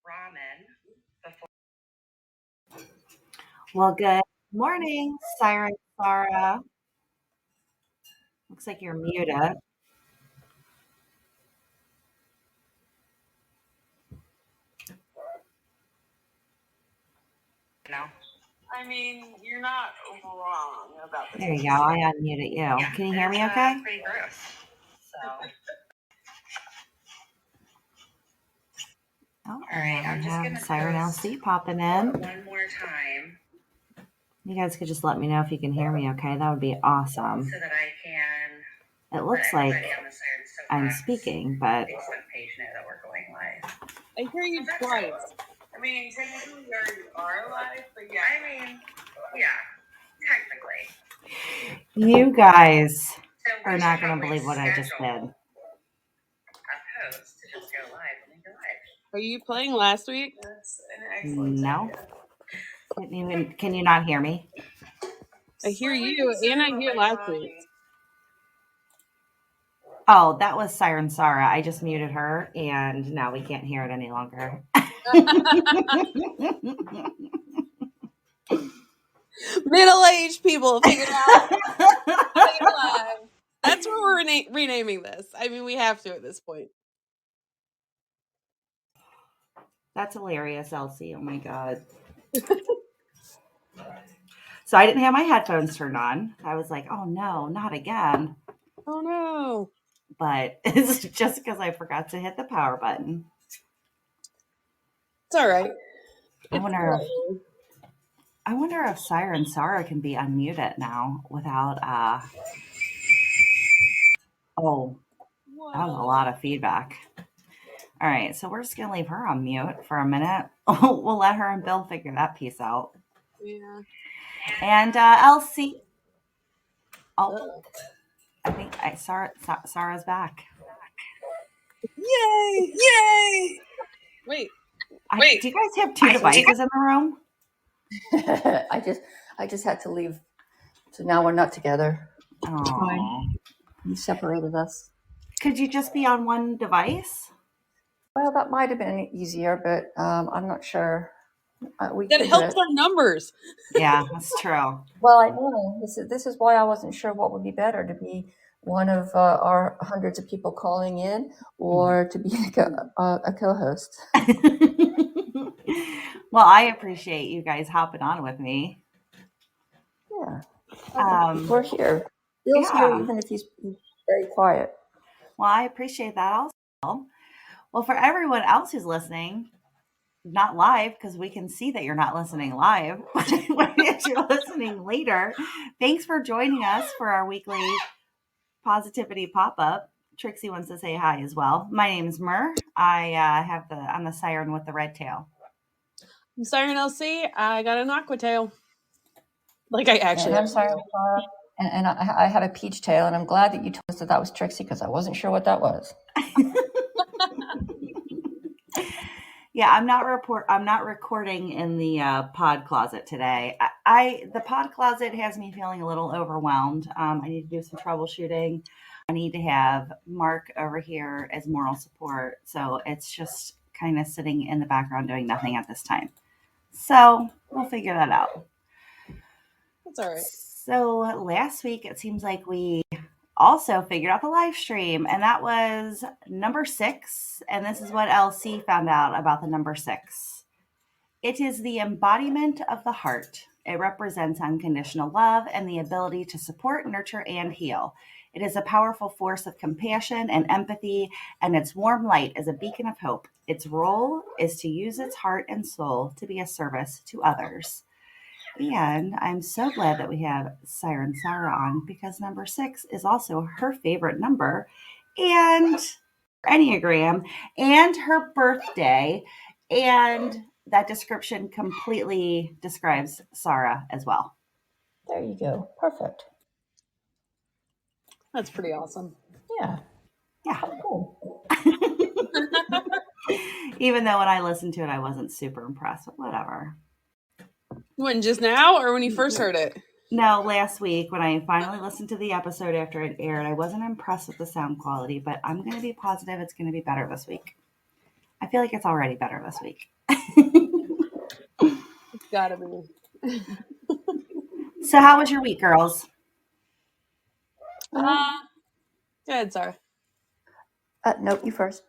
ramen before. Well, good morning, Siren Sarah. Looks like you're muted. No. I mean, you're not wrong about this. There you go. I unmuted you. Yeah, Can you hear me it's, okay? pretty gross. So, Oh, all right, I'm we just have gonna Siren post LC popping in. one more time You guys could just let me know if you can hear me okay. That would be awesome. so that I can It looks let like everybody on the Sirens I'm Soapbox speaking, but Facebook page know that we're going live. I hear you That's twice. cool. I mean, technically we already are live, but yeah, I mean, yeah, technically. you guys So are we not should going to probably believe what I just schedule did. a post to just go live when we go live. Are you playing last week? That's an excellent No. idea. Can you not hear me? I hear you, and I hear last week. Oh, that was Siren Sarah. I just muted her, and now we can't hear it any longer. Middle-aged people figure out live. That's what we're renaming this. I mean, we have to at this point. That's hilarious, Elsie. Oh my god. So I didn't have my headphones turned on. I was like, oh no, not again. Oh no. But it's just because I forgot to hit the power button. It's all right. I wonder if Siren Sarah can be unmuted now without oh, that was a lot of feedback. All right, so we're just gonna leave her on mute for a minute. We'll let her and Bill figure that piece out. Yeah. And Elsie. Oh, I think Sarah's back. Yay! Yay! Wait. Do you guys have two devices in the room? I just had to leave. So now we're not together. Oh. You separated us. Could you just be on one device? Well, that might have been easier, but I'm not sure. That helps our numbers. Yeah, that's true. Well, I know. This is why I wasn't sure what would be better, to be one of our hundreds of people calling in or to be a co-host. Well, I appreciate you guys hopping on with me. Yeah. We're here. Bill's here even if he's very quiet. Well, I appreciate that also. Well, for everyone else who's listening, not live because we can see that you're not listening live, but if you're listening later, thanks for joining us for our weekly positivity pop-up. Trixie wants to say hi as well. My name is Mur. I'm the siren with the red tail. I'm Siren LC. I got an aqua tail. Like I actually. And I'm Siren Sarah, and I have a peach tail, and I'm glad that you told us that was Trixie because I wasn't sure what that was. Yeah, I'm not recording in the pod closet today. The pod closet has me feeling a little overwhelmed. I need to do some troubleshooting. I need to have Mark over here as moral support. So it's just kind of sitting in the background doing nothing at this time. So we'll figure that out. That's all right. So last week, it seems like we also figured out the live stream, and that was number 6. And this is what LC found out about the number 6. It is the embodiment of the heart. It represents unconditional love and the ability to support, nurture, and heal. It is a powerful force of compassion and empathy, and its warm light is a beacon of hope. Its role is to use its heart and soul to be a service to others. And I'm so glad that we have Siren Sarah on because number 6 is also her favorite number and Enneagram and her birthday. And that description completely describes Sarah as well. There you go. Perfect. That's pretty awesome. Yeah. Yeah. Cool. Even though when I listened to it, I wasn't super impressed, but whatever. When just now or when you first heard it? No, last week when I finally listened to the episode after it aired, I wasn't impressed with the sound quality, but I'm going to be positive it's going to be better this week. I feel like it's already better this week. It's gotta be. So, how was your week, girls? Go ahead, Sarah. Nope, you first.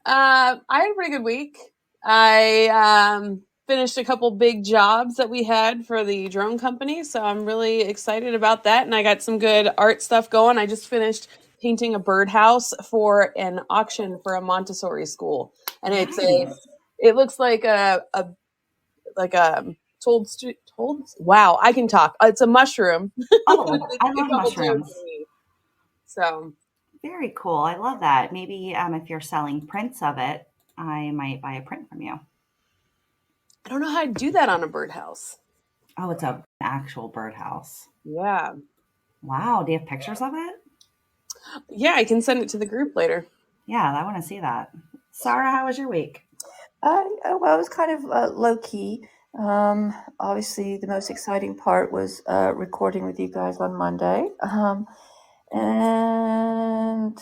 I had a pretty good week. I finished a couple big jobs that we had for the drone company, so I'm really excited about that. And I got some good art stuff going. I just finished painting a birdhouse for an auction for a Montessori school, and Nice. it looks like a told. Wow, I can talk. It's a mushroom. Oh, I It's love a couple toads mushrooms. underneath. So Very cool. I love that. Maybe if you're selling prints of it, I might buy a print from you. I don't know how to do that on a birdhouse. Oh, it's an actual birdhouse. Yeah. Wow. Do you have pictures of it? Yeah, I can send it to the group later. Yeah, I want to see that. Sarah, how was your week? Well, it was kind of low key. Obviously, the most exciting part was recording with you guys on Monday. And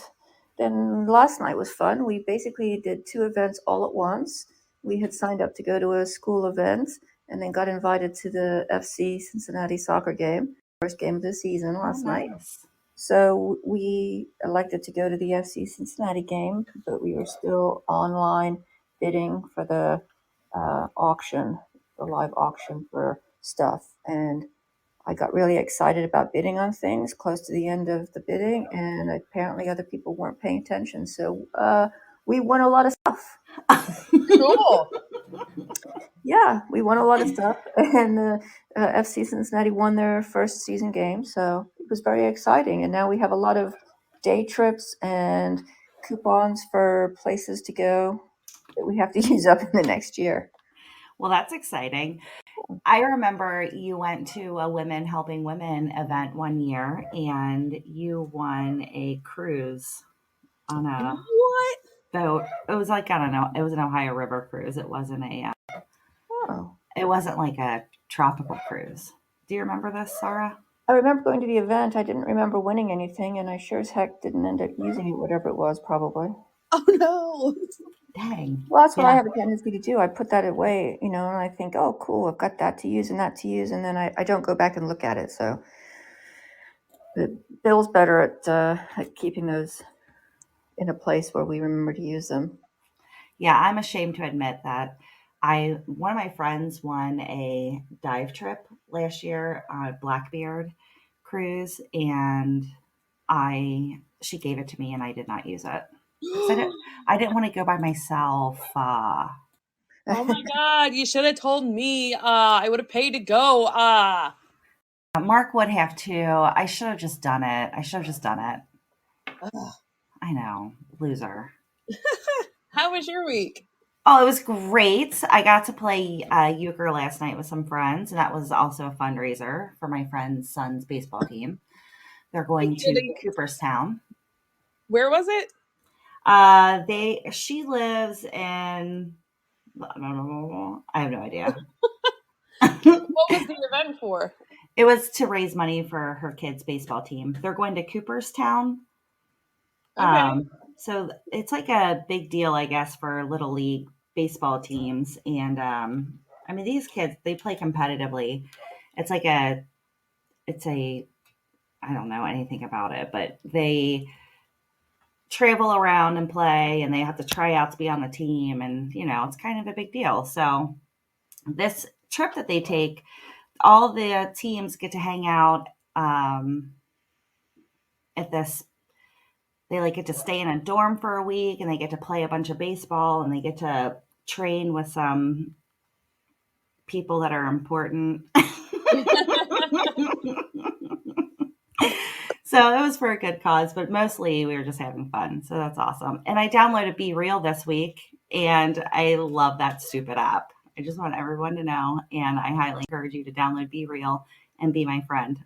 then last night was fun. We basically did 2 events all at once. We had signed up to go to a school event and then got invited to the FC Cincinnati soccer game, first game of the season last night. Nice. So we elected to go to the FC Cincinnati game, but we were still online bidding for the auction, the live auction for stuff. And I got really excited about bidding on things close to the end of the bidding, and apparently other people weren't paying attention. So we won a lot of stuff. Cool. Yeah, we won a lot of stuff, and the FC Cincinnati won their first season game, so it was very exciting. And now we have a lot of day trips and coupons for places to go that we have to use up in the next year. Well, that's exciting. I remember you went to a Women Helping Women event one year and you won a cruise on a What? boat. It was like, I don't know, it was an Ohio River cruise. Oh, It wasn't like a tropical cruise. Do you remember this, Sarah? I remember going to the event. I didn't remember winning anything, and I sure as heck didn't end up using it, whatever it was, probably. Oh no. Dang. Well, that's what I Yeah. have a tendency to do. I put that away, and I think, oh, cool, I've got that to use and that to use, and then I don't go back and look at it. So Bill's better at keeping those in a place where we remember to use them. Yeah, I'm ashamed to admit that one of my friends won a dive trip last year on a Blackbeard cruise and she gave it to me and I did not use it. 'Cause I didn't want to go by myself. Oh my god, you should have told me. I would have paid to go. Mark would have too. I should have just done it. Ugh. I know, loser. How was your week? Oh, it was great. I got to play euchre last night with some friends, and that was also a fundraiser for my friend's son's baseball team. They're going to Cooperstown. Where was it? She lives in, I have no idea. What was the event for? It was to raise money for her kids' baseball team. They're going to Cooperstown. Okay. So it's like a big deal, I guess, for little league baseball teams. And I mean, these kids, they play competitively. It's like I don't know anything about it, but they travel around and play and they have to try out to be on the team. And, it's kind of a big deal. So this trip that they take, all the teams get to hang out at this. They like get to stay in a dorm for a week and they get to play a bunch of baseball and they get to train with some people that are important. So it was for a good cause, but mostly we were just having fun. So that's awesome. And I downloaded Be Real this week and I love that stupid app. I just want everyone to know. And I highly encourage you to download Be Real and be my friend.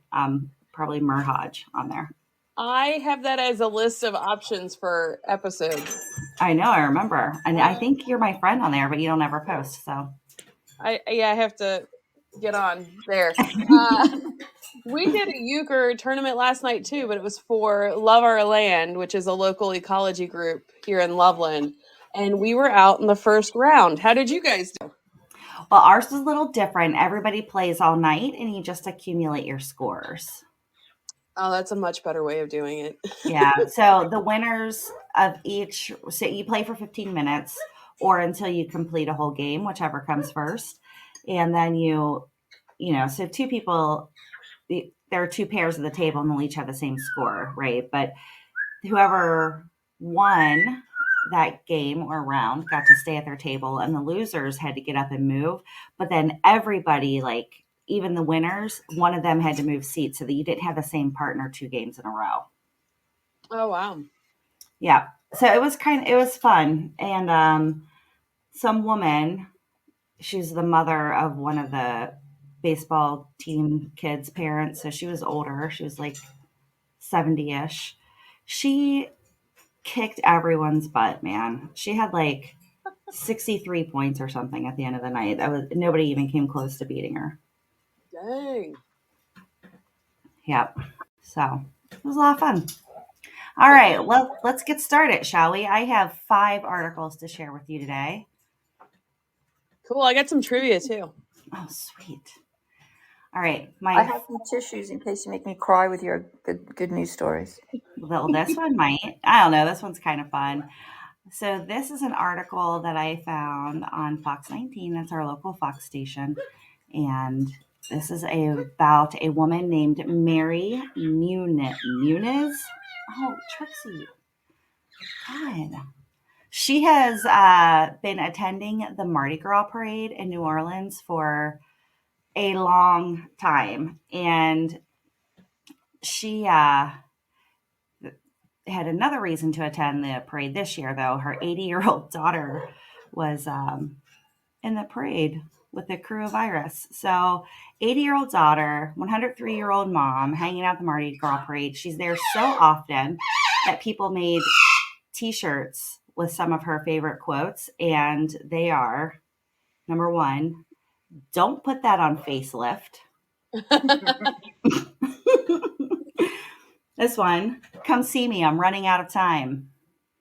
Probably Merhaj on there. I have that as a list of options for episodes. I know, I remember. And I think you're my friend on there, but you don't ever post. So I have to get on there. We did a euchre tournament last night too, but it was for Love Our Land, which is a local ecology group here in Loveland. and we were out in the first round. How did you guys do? Well, ours was a little different. Everybody plays all night and you just accumulate your scores. Oh, that's a much better way of doing it. Yeah. So the winners of each, so you play for 15 minutes or until you complete a whole game, whichever comes first. And then so two people, there are two pairs at the table and they'll each have the same score, right? But whoever won that game or round got to stay at their table and the losers had to get up and move. But then everybody, like even the winners, one of them had to move seats so that you didn't have the same partner 2 games in a row. Oh, wow. Yeah. So it was fun. And some woman, she's the mother of one of the baseball team kids' parents. So she was older. She was like 70-ish. She kicked everyone's butt, man. She had like 63 points or something at the end of the night. Nobody even came close to beating her. Dang. Yep. So it was a lot of fun. All right, well, let's get started, shall we? I have 5 articles to share with you today. Cool. I got some trivia too. Oh, sweet. All right, I have some tissues in case you make me cry with your good news stories. well, this one might. I don't know. This one's kind of fun. So this is an article that I found on Fox 19. That's our local Fox station, and this is about a woman named Mary Muniz. Oh, Trixie. God. She has been attending the Mardi Gras parade in New Orleans for a long time. And she had another reason to attend the parade this year, though. Her 80-year-old daughter was in the parade with the coronavirus. So 80-year-old daughter, 103-year-old mom hanging out the Mardi Gras parade. She's there so often that people made T-shirts with some of her favorite quotes, and they are, number 1, don't put that on facelift. This one, come see me, I'm running out of time.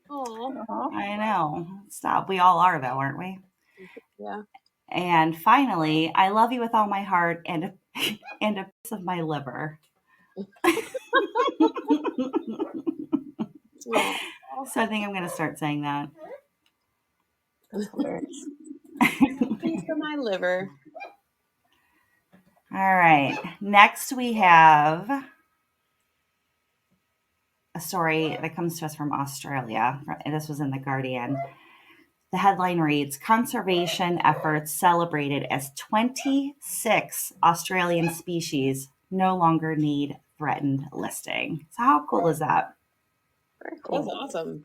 Oh, I know. Stop. We all are, though, aren't we? yeah. And finally, I love you with all my heart and a piece of my liver. Yeah. So I think I'm going to start saying that. That's hilarious. Piece of my liver. All right. Next, we have a story that comes to us from Australia. This was in The Guardian. The headline reads, conservation efforts celebrated as 26 Australian species no longer need threatened listing. So how cool is that? Very That's cool. awesome.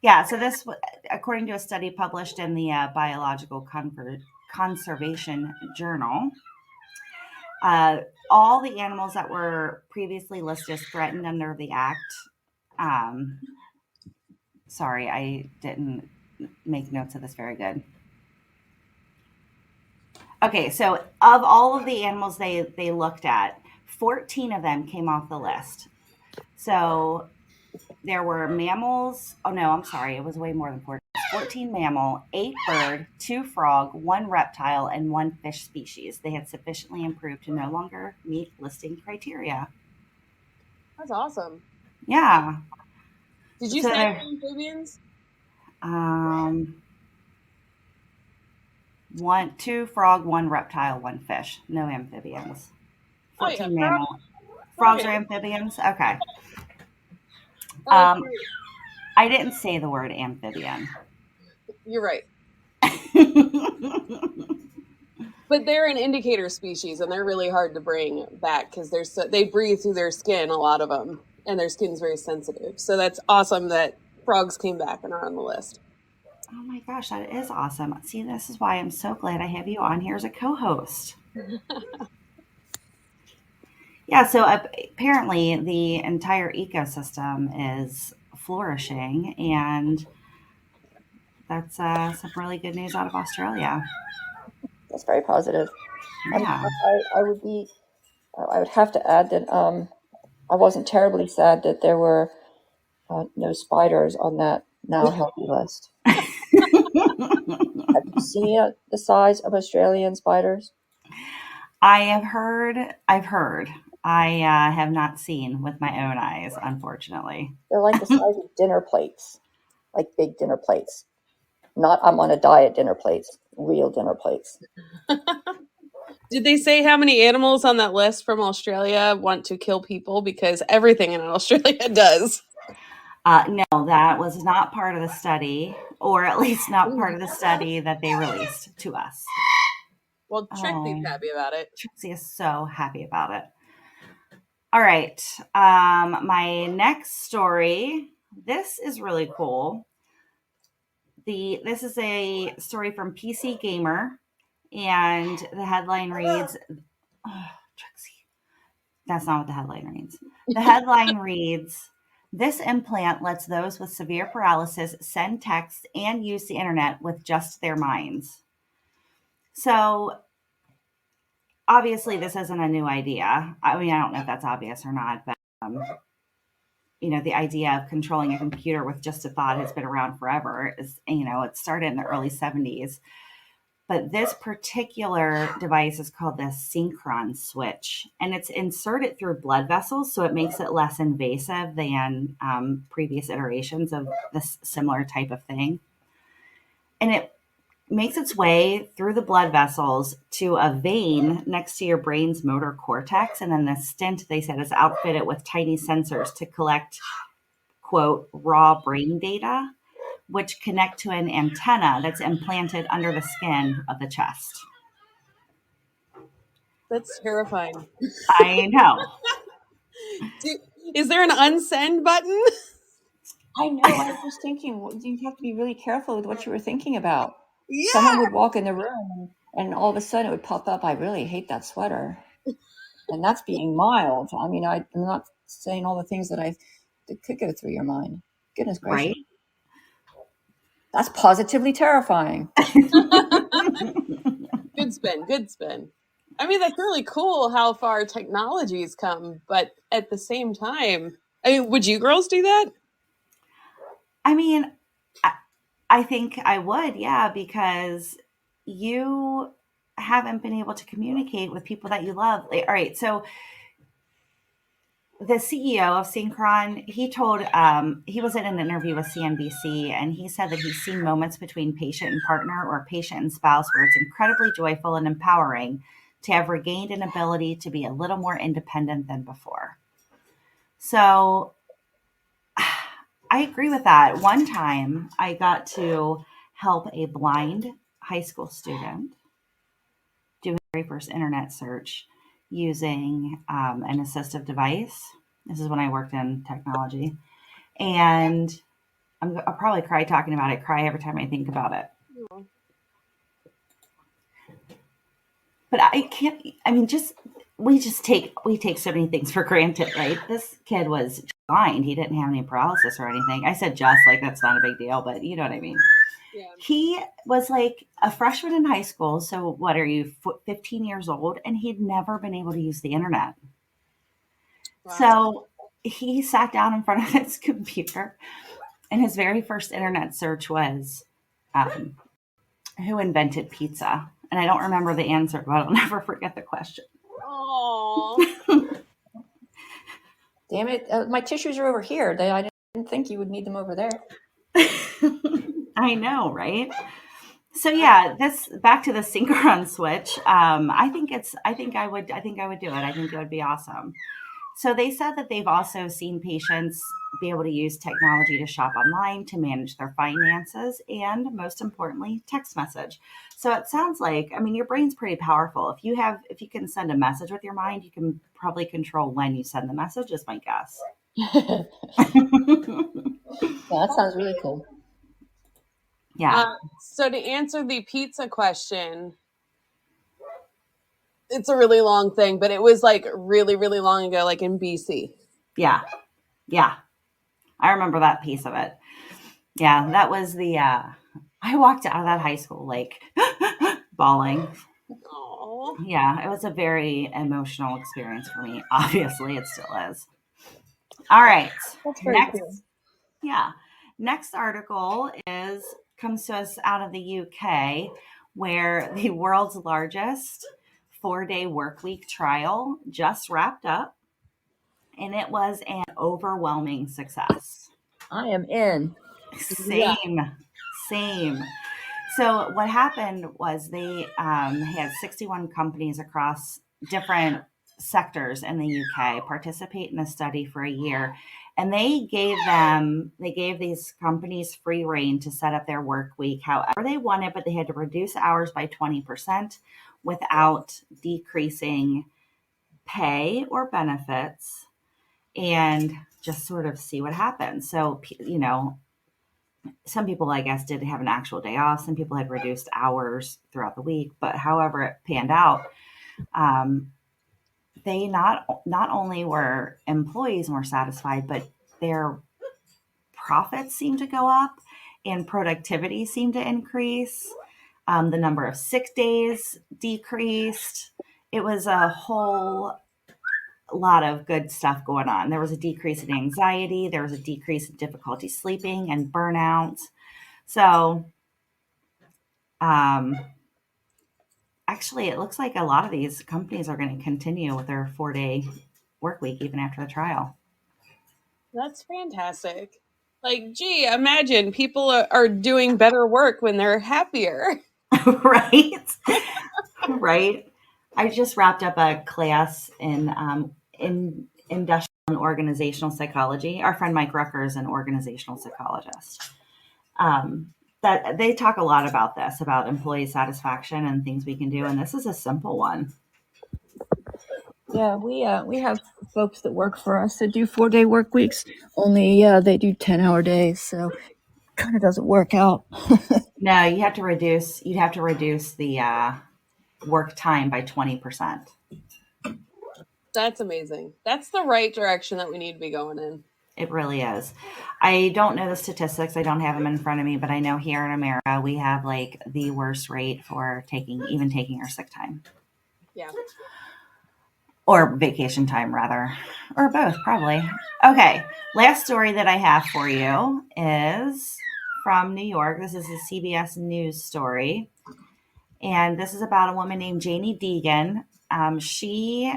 Yeah, so this, according to a study published in the Biological Conservation Journal, all the animals that were previously listed as threatened under the act, sorry, I didn't make notes of this very good. Okay, so of all of the animals they looked at, 14 of them came off the list. So there were mammals. Oh, no, I'm sorry. It was way more than 14. 14 mammal, 8 bird, 2 frog, 1 reptile, and 1 fish species. They had sufficiently improved to no longer meet listing criteria. That's awesome. Yeah. Did you So say there- amphibians? 2 frog, 1 reptile, 1 fish. No amphibians. 14 Oh, yeah. mammal. Frogs are amphibians? Okay. Oh, I didn't say the word amphibian. you're right. But they're an indicator species, and they're really hard to bring back because they breathe through their skin, a lot of them, and their skin's very sensitive. So that's awesome that frogs came back and are on the list. Oh my gosh, that is awesome. See, this is why I'm so glad I have you on here as a co-host. Yeah, so apparently the entire ecosystem is flourishing, and that's some really good news out of Australia. That's very positive. Yeah. I would have to add that I wasn't terribly sad that there were no spiders on that now healthy list. Have you seen the size of Australian spiders? I've heard. I have not seen with my own eyes, unfortunately. They're like the size of dinner plates, like big dinner plates. Not I'm on a diet dinner plates, real dinner plates. Did they say how many animals on that list from Australia want to kill people? Because everything in Australia does. No, that was not part of the study, or at least not part of the study that they released to us. Well, Trixie's Oh, happy about it. Trixie is so happy about it. All right. My next story. This is really cool. This is a story from PC Gamer, and the headline reads, oh, Trixie. That's not what the headline reads. The headline reads, "This implant lets those with severe paralysis send texts and use the internet with just their minds." So obviously, this isn't a new idea. I mean, I don't know if that's obvious or not, but the idea of controlling a computer with just a thought has been around forever. It started in the early 70s. But this particular device is called the Synchron switch, and it's inserted through blood vessels, so it makes it less invasive than previous iterations of this similar type of thing. And it makes its way through the blood vessels to a vein next to your brain's motor cortex. And then the stent, they said, is outfitted with tiny sensors to collect, quote, raw brain data, which connect to an antenna that's implanted under the skin of the chest. That's terrifying. I know. Is there an unsend button? I know. I was just thinking, you have to be really careful with what you were thinking about. Yeah. Someone would walk in the room and all of a sudden it would pop up, "I really hate that sweater." And that's being mild. I mean, I'm not saying all the things that could go through your mind. Goodness gracious. Right? That's positively terrifying. Good spin. Good spin. I mean, that's really cool how far technology's come, but at the same time, would you girls do that? I mean, I think I would, yeah, because you haven't been able to communicate with people that you love. All right, so the CEO of Synchron, he was in an interview with CNBC, and he said that he's seen moments between patient and partner or patient and spouse where it's incredibly joyful and empowering to have regained an ability to be a little more independent than before. So I agree with that. One time I got to help a blind high school student do his very first internet search using an assistive device. This is when I worked in technology. And I'll probably cry talking about it, cry every time I think about it. Oh. But I can't, I mean, we take so many things for granted, right? This kid was blind. He didn't have any paralysis or anything. I said just like that's not a big deal, but you know what I mean. Yeah. He was like a freshman in high school. So what are you, 15 years old? And he'd never been able to use the internet. Wow. So he sat down in front of his computer, and his very first internet search was, who invented pizza? And I don't remember the answer, but I'll never forget the question. Oh. Damn it. My tissues are over here. I didn't think you would need them over there. I know, right? So yeah, this back to the Synchron switch. I think I would do it. I think it would be awesome. So they said that they've also seen patients be able to use technology to shop online, to manage their finances, and most importantly, text message. So it sounds like, I mean, your brain's pretty powerful. If you can send a message with your mind, you can probably control when you send the message, is my guess. Yeah, that sounds really cool. Yeah. So to answer the pizza question, it's a really long thing, but it was like really, really long ago, like in BC. Yeah. I remember that piece of it. Yeah, that was I walked out of that high school like bawling. Aww. Yeah, it was a very emotional experience for me. Obviously, it still is. All right. That's very Next. cool. Yeah. Next article is comes to us out of the UK, where the world's largest 4-day work week trial just wrapped up, and it was an overwhelming success. I am in. Yeah. Same. So what happened was they had 61 companies across different sectors in the UK participate in the study for a year, and they gave these companies free reign to set up their work week however they wanted, but they had to reduce hours by 20% without decreasing pay or benefits, and just sort of see what happens. So, some people, I guess, did have an actual day off. Some people had reduced hours throughout the week, but however it panned out, um, they not only were employees more satisfied, but their profits seemed to go up and productivity seemed to increase. The number of sick days decreased. It was a whole lot of good stuff going on. There was a decrease in anxiety. There was a decrease in difficulty sleeping and burnout. So, um, actually, it looks like a lot of these companies are going to continue with their 4-day work week even after the trial. That's fantastic. Like, gee, imagine people are doing better work when they're happier. Right? Right. I just wrapped up a class in industrial and organizational psychology. Our friend Mike Rucker is an organizational psychologist. That they talk a lot about this, about employee satisfaction and things we can do, and this is a simple one. Yeah, we have folks that work for us that do 4-day work weeks. Only they do 10-hour days, so kind of doesn't work out. No, you'd have to reduce the work time by 20%. That's amazing. That's the right direction that we need to be going in. It really is. I don't know the statistics. I don't have them in front of me, but I know here in America we have like the worst rate for taking our sick time. Yeah. Or vacation time, rather. Or both, probably. Okay. Last story that I have for you is from New York. This is a CBS News story. And this is about a woman named Janie Deegan. She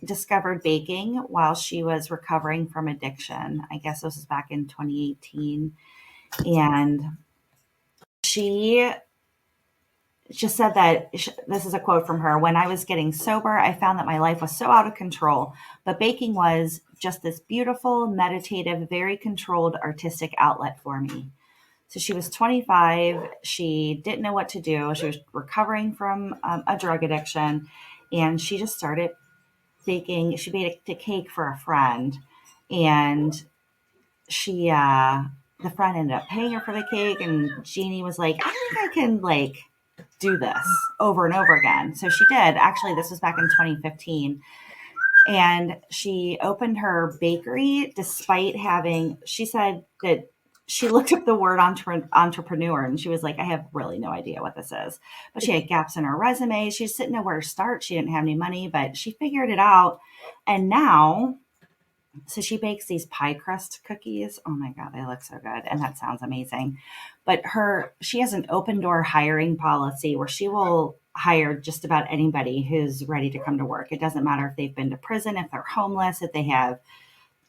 discovered baking while she was recovering from addiction. I guess this was back in 2018. And she just said that this is a quote from her: "When I was getting sober, I found that my life was so out of control, but baking was just this beautiful, meditative, very controlled artistic outlet for me." So she was 25. She didn't know what to do. She was recovering from a drug addiction, and she just started baking. She made a cake for a friend, and the friend ended up paying her for the cake, and Jeannie was like, "I think I can do this over and over again." So she did. Actually, this was back in 2015. And she opened her bakery despite she said that she looked up the word entrepreneur and she was like, "I have really no idea what this is." But she had gaps in her resume. She just didn't know where to start. She didn't have any money, but she figured it out. And now, so she bakes these pie crust cookies. Oh my God, they look so good. And that sounds amazing. But she has an open door hiring policy where she will hire just about anybody who's ready to come to work. It doesn't matter if they've been to prison, if they're homeless, if they have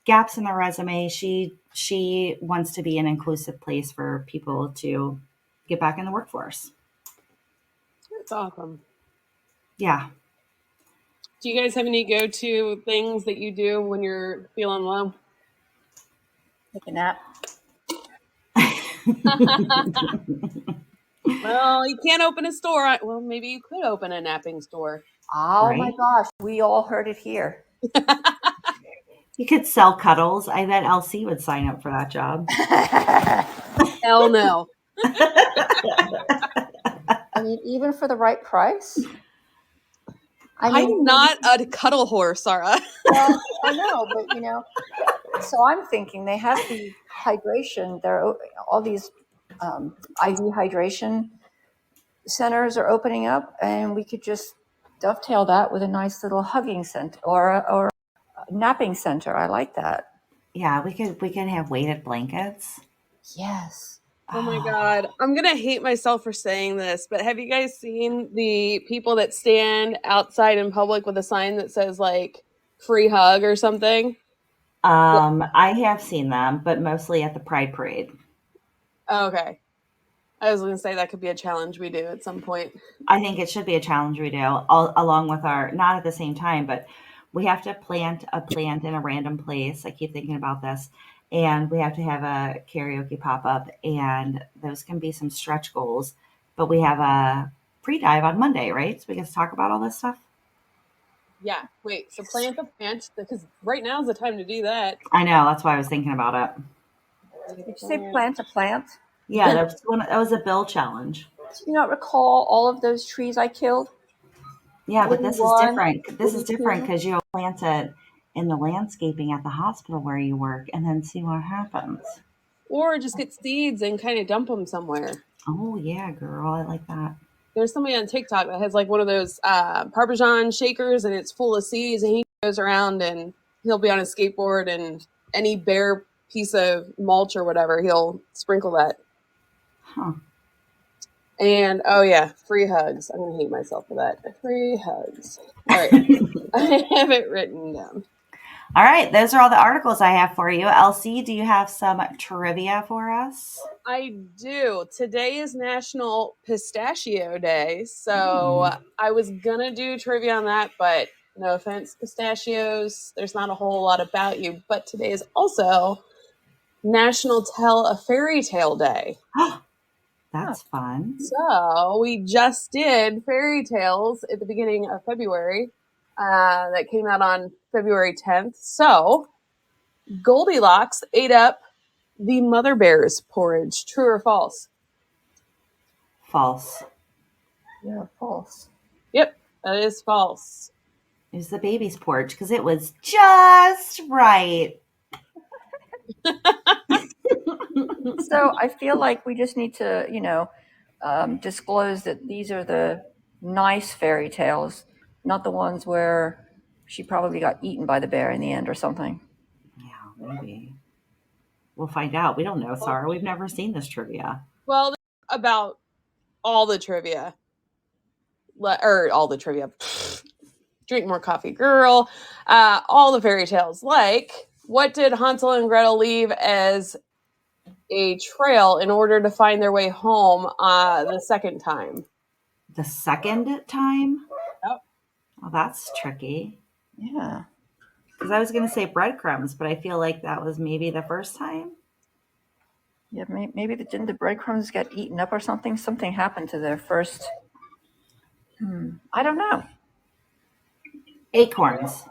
gaps in their resume. She wants to be an inclusive place for people to get back in the workforce. That's awesome. Yeah. Do you guys have any go-to things that you do when you're feeling low? Take a nap. Well, you can't open a store. Well, maybe you could open a napping store. Oh Right? my gosh, we all heard it here. You could sell cuddles. I bet LC would sign up for that job. Hell no. I mean, even for the right price. I'm not a cuddle whore, Sarah. Well, I know, but so I'm thinking they have the hydration. There are all these IV hydration centers are opening up, and we could just dovetail that with a nice little hugging center or a napping center. I like that. Yeah, we could have weighted blankets. Yes. Oh my God. I'm going to hate myself for saying this, but have you guys seen the people that stand outside in public with a sign that says like free hug or something? I have seen them, but mostly at the Pride Parade. Okay. I was going to say that could be a challenge we do at some point. I think it should be a challenge we do, along with our, not at the same time, but we have to plant a plant in a random place. I keep thinking about this. And we have to have a karaoke pop up, and those can be some stretch goals. But we have a pre dive on Monday, right? So we get to talk about all this stuff. Yeah. Wait, so plant the plant because right now is the time to do that. I know. That's why I was thinking about it. Did you say plant a plant? Yeah, that was a bill challenge. Do you not recall all of those trees I killed? Yeah, but this is 41, different. This is 42. different because you'll plant it in the landscaping at the hospital where you work and then see what happens. Or just get seeds and kind of dump them somewhere. Oh, yeah, girl. I like that. There's somebody on TikTok that has like one of those Parmesan shakers and it's full of seeds, and he goes around and he'll be on a skateboard and any bare piece of mulch or whatever, he'll sprinkle that. Huh. And oh yeah, free hugs. I'm gonna hate myself for that. Free hugs. All right. I have it written down. All right, those are all the articles I have for you. Elsie, do you have some trivia for us? I do. Today is National Pistachio Day, so I was gonna do trivia on that, but no offense, pistachios, there's not a whole lot about you. But today is also National Tell a Fairy Tale Day. That's fun. So we just did fairy tales at the beginning of February. That came out on February 10th. So Goldilocks ate up the mother bear's porridge. True or false? False. Yeah, false. Yep, that is false. It was the baby's porridge because it was just right. So I feel like we just need to, disclose that these are the nice fairy tales, not the ones where she probably got eaten by the bear in the end or something. Yeah, maybe. We'll find out. We don't know, Sarah. We've never seen this trivia. Well, about all the trivia. Or all the trivia. Drink more coffee, girl. All the fairy tales. Like, what did Hansel and Gretel leave as a trail in order to find their way home the second time? The second time? Yep. Oh, that's tricky. Yeah. Because I was going to say breadcrumbs, but I feel like that was maybe the first time. Yeah, maybe didn't the breadcrumbs get eaten up or something? Something happened to their first. I don't know. Acorns.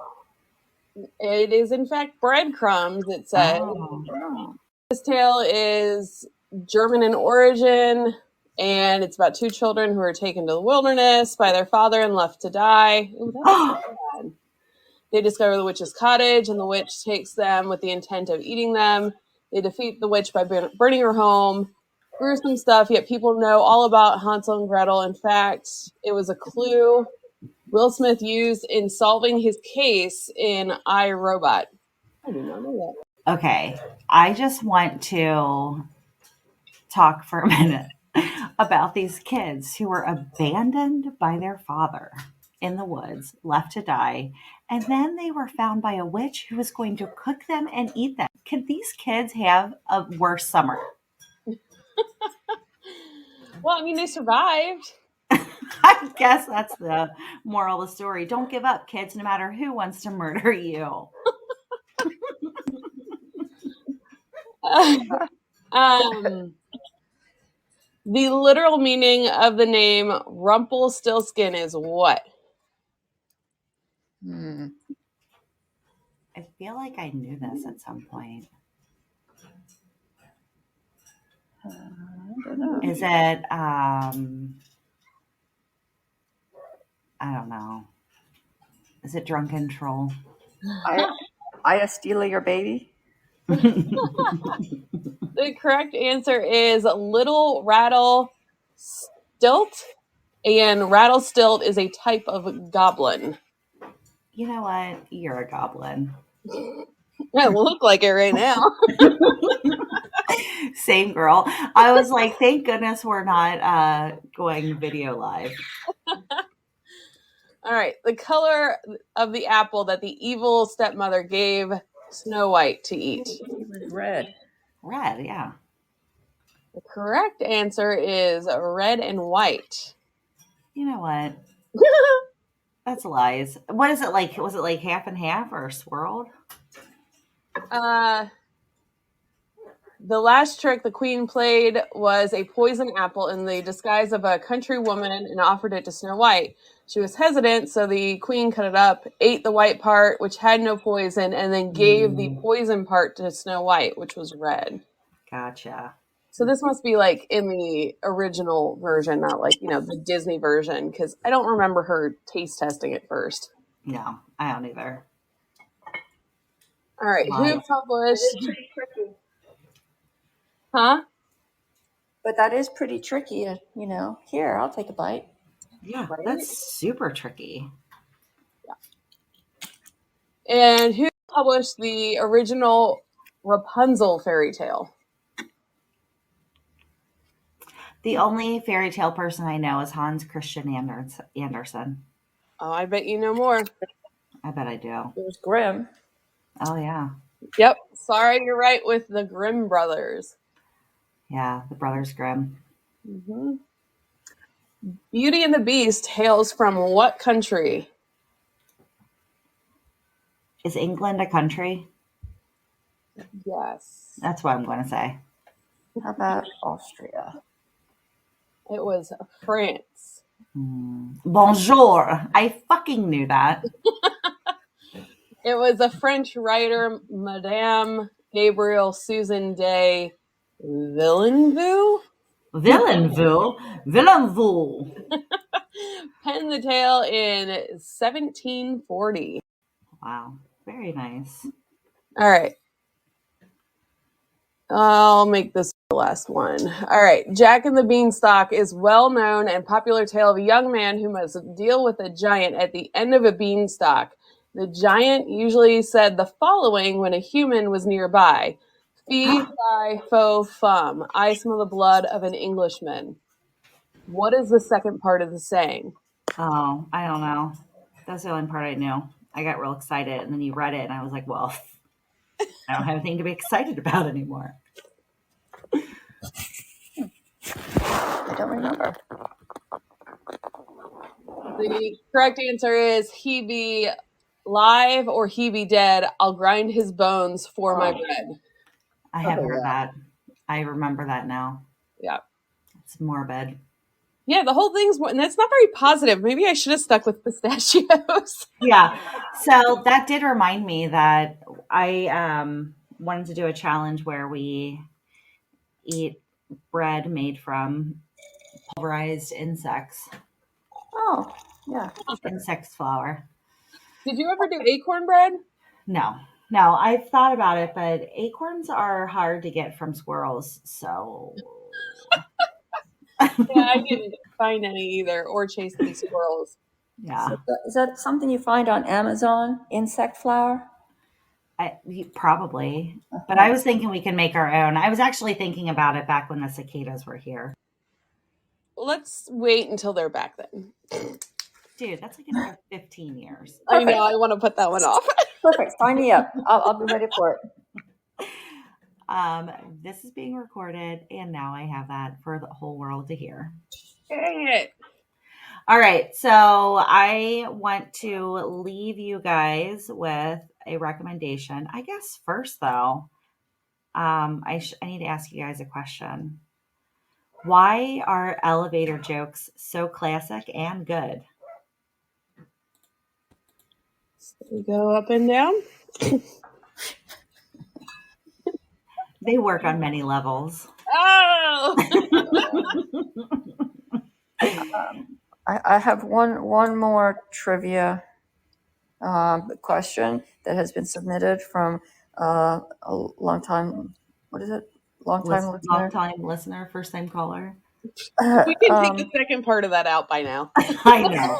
It is, in fact, breadcrumbs, it says. Oh. This tale is German in origin, and it's about two children who are taken to the wilderness by their father and left to die. Ooh, that's so bad. They discover the witch's cottage, and the witch takes them with the intent of eating them. They defeat the witch by burning her home. Gruesome stuff, yet people know all about Hansel and Gretel. In fact, it was a clue Will Smith used in solving his case in I, Robot. I did not know that. Okay. I just want to talk for a minute about these kids who were abandoned by their father in the woods, left to die, and then they were found by a witch who was going to cook them and eat them. Could these kids have a worse summer? Well, I mean, they survived. I guess that's the moral of the story. Don't give up, kids, no matter who wants to murder you. The literal meaning of the name Rumpelstiltskin is what? I feel like I knew this at some point. I don't know. Is it, I don't know. Is it drunken troll? I steal your baby? The correct answer is Little Rattle Stilt, and Rattle Stilt is a type of goblin. You know what? You're a goblin. I look like it right now. Same girl. I was like, thank goodness we're not going video live. All right. The color of the apple that the evil stepmother gave Snow White to eat. It was red. Red, yeah. The correct answer is red and white. You know what? That's lies. What is it like? Was it like half and half or swirled? The last trick the queen played was a poison apple in the disguise of a country woman and offered it to Snow White. She was hesitant, so the queen cut it up, ate the white part, which had no poison, and then gave the poison part to Snow White, which was red. Gotcha. So this must be like in the original version, not like, the Disney version, because I don't remember her taste testing it first. No, I don't either. All right, Lies. who published? It's pretty tricky. Huh? But that is pretty tricky. Here, I'll take a bite. Yeah, Right? that's super tricky. And who published the original Rapunzel fairy tale? The only fairy tale person I know is Hans Christian Andersen. Oh, I bet you know more. I bet I do. It was Grimm. Oh, yeah. Yep. Sorry, you're right with the Grimm brothers. Yeah, the Brothers Grimm. Mm-hmm. Beauty and the Beast hails from what country? Is England a country? Yes. That's what I'm going to say. How about Austria? It was France. Bonjour. I fucking knew that. It was a French writer, Madame Gabrielle Susan de Villeneuve. Villeneuve. Penned the tale in 1740. Wow. Very nice. All right. I'll make this the last one. All right. Jack and the Beanstalk is well-known and popular tale of a young man who must deal with a giant at the end of a beanstalk. The giant usually said the following when a human was nearby. Fee, fi, fo, fum. I smell the blood of an Englishman. What is the second part of the saying? Oh, I don't know. That's the only part I knew. I got real excited, and then you read it, and I was like, well, I don't have anything to be excited about anymore. I don't remember. The correct answer is he be live or he be dead. I'll grind his bones for my bread. I have heard that. I remember that now. Yeah. It's morbid. Yeah, the whole thing's, and that's not very positive. Maybe I should have stuck with pistachios. Yeah. So that did remind me that I wanted to do a challenge where we eat bread made from pulverized insects. Oh, yeah. Insect flour. Did you ever do acorn bread? No, I've thought about it, but acorns are hard to get from squirrels. So Yeah, I didn't find any either, or chase these squirrels. yeah, Is that something you find on Amazon? Insect flour? probably. But I was thinking we can make our own. I was actually thinking about it back when the cicadas were here. Let's wait until they're back then. Dude, that's like another 15 years. I know, I want to put that one off. Perfect. Sign me up. I'll be ready for it. This is being recorded, and now I have that for the whole world to hear. Dang it. All right, so I want to leave you guys with a recommendation. I guess first, though, I need to ask you guys a question. Why are elevator jokes so classic and good? They go up and down. They work on many levels. Oh! I have one more trivia question that has been submitted from a long time. What is it? Long time listener, first time caller. We can take the second part of that out by now. I know.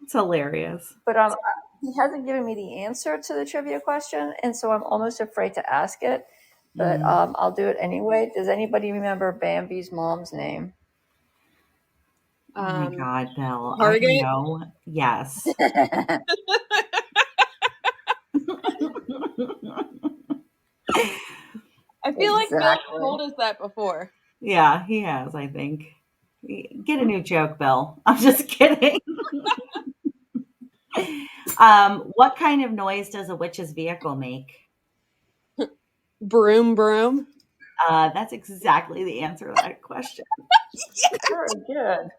It's hilarious. But he hasn't given me the answer to the trivia question, and so I'm almost afraid to ask it. but I'll do it anyway. Does anybody remember Bambi's mom's name? Oh my God, Bill. Target? I know. Yes. I feel like Bill Exactly. told us that before. Yeah, he has, I think. Get a new joke, Bill. I'm just kidding. What kind of noise does a witch's vehicle make? Broom, broom. That's exactly the answer to that question. Very good.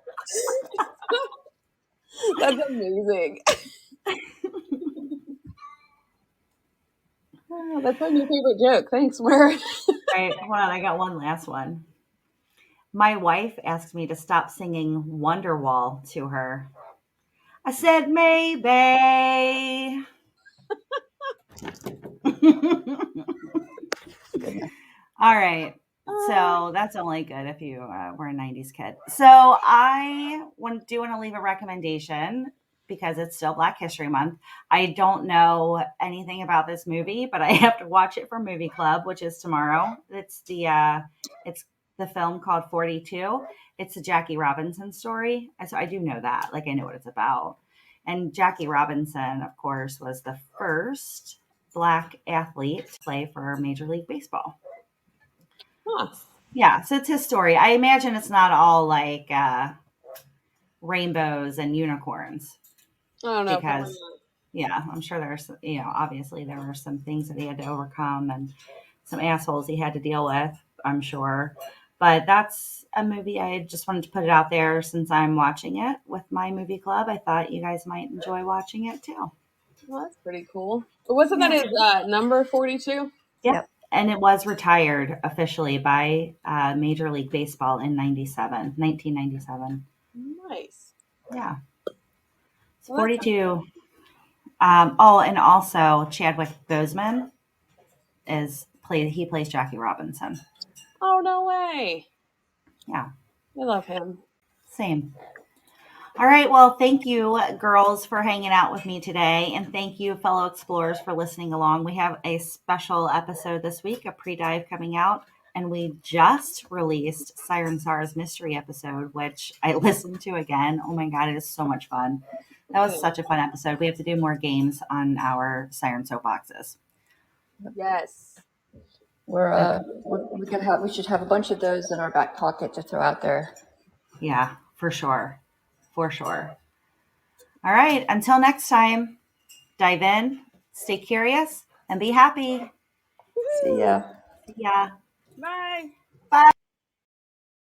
That's amazing. Oh, that's my new favorite joke. Thanks, Mur. Right, hold on, I got one last one. My wife asked me to stop singing Wonderwall to her. I said, maybe. All right. So that's only good if you were a 90s kid. So I want to leave a recommendation because it's still Black History Month. I don't know anything about this movie, but I have to watch it for Movie Club, which is tomorrow. It's the film called 42. It's a Jackie Robinson story. So I do know that. Like I know what it's about. And Jackie Robinson, of course, was the first Black athlete to play for Major League Baseball. Huh. Yeah, so it's his story. I imagine it's not all like rainbows and unicorns I don't know. because, yeah, I'm sure there's, obviously there were some things that he had to overcome and some assholes he had to deal with, I'm sure. But that's a movie I just wanted to put it out there since I'm watching it with my movie club. I thought you guys might enjoy watching it too. Well, that's pretty cool. But wasn't that his number 42? Yep. And it was retired officially by Major League Baseball in 1997. Nice. Yeah. It's Well, 42. And also Chadwick Boseman he plays Jackie Robinson. Oh, no way. Yeah. I love him. Same. All right. Well, thank you, girls, for hanging out with me today. And thank you, fellow explorers, for listening along. We have a special episode this week, a pre-dive coming out. And we just released Sirens mystery episode, which I listened to again. Oh my God, it is so much fun. That was such a fun episode. We have to do more games on our Siren soapboxes. Yes. We should have a bunch of those in our back pocket to throw out there. Yeah, for sure. For sure. All right. Until next time, dive in, stay curious, and be happy. See ya. See ya. Bye.